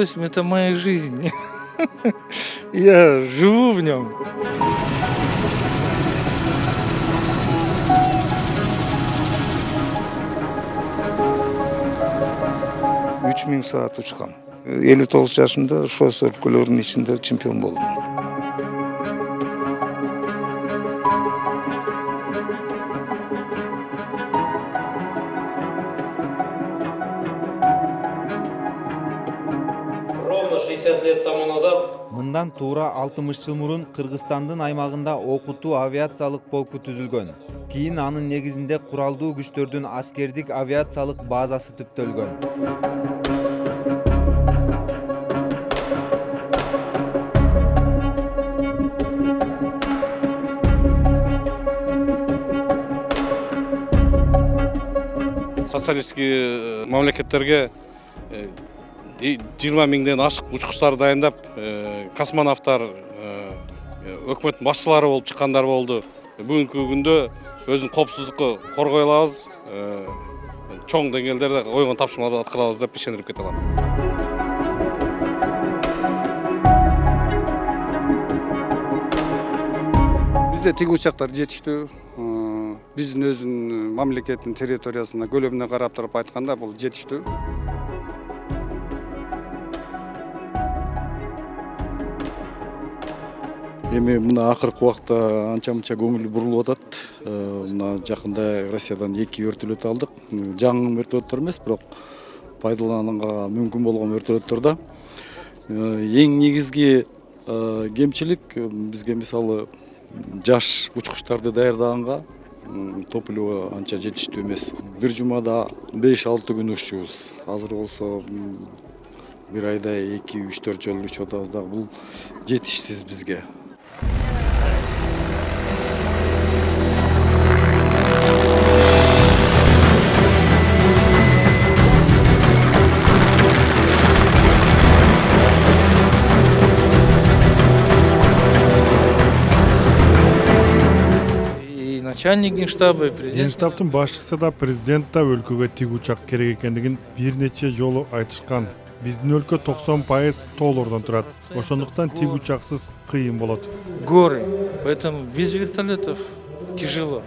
Ил-88 — это моя жизнь. Я живу в нем. Үч миң саат учкам. 59 жашымда шос өлкөлөрдүн ичинде чемпион болдум. Ровно 60 лет тому назад Мындан туура 60 жыл мурун Кыргызстандын аймагында окутуу авиациялык полку түзүлгөн. Кийин анын негизинде куралдуу күчтөрдүн аскердик авиациялык базасы түптөлгөн. Социалисттик мамлекеттерге 20 миңден ашык учкучтар дайындап, космонавттар, өкмөттүн башчылары болуп чыккандар болду. Бүгүнкү күндө өзүнүн коопсуздукку коргой алабыз, чоң деңгээлдерде койгон тапшырмаларды аткара алабыз деп ишендирип кете алам. Бизде тиги учактар жетиштүү. Биздин өзүнүн мамлекеттин территориясына көлөмүнө карап туруп айтканда бул жетиштүү. Эми мына акыркы убакта анча-мынча көңүл бурулуп атат. Мына жакында Россиядан 2 вертолет алдык. Жаңы вертолеттер эмес, бирок пайдаланганга мүмкүн болгон вертолеттер да. Эң негизги кемчилик бизге мисалы жаш учкучтарды даярдаганга топливо анча жетиштүү эмес. Бир жумада 5-6 күн уччубуз. Азыр болсо бир айда 2-3-4 жолу учуп атабыз дагы, бул жетишсиз бизге. И начальник генштаба, и президент. Генштабтын башчысы да президент да өлкөгө тиг учак керек экендигин бир нече жолу айтышкан. Биздин өлкө 90% тоолордон турат. Ошондуктан тиг учаксыз кыйын болот. Горы. Поэтому без вертолетов тяжело.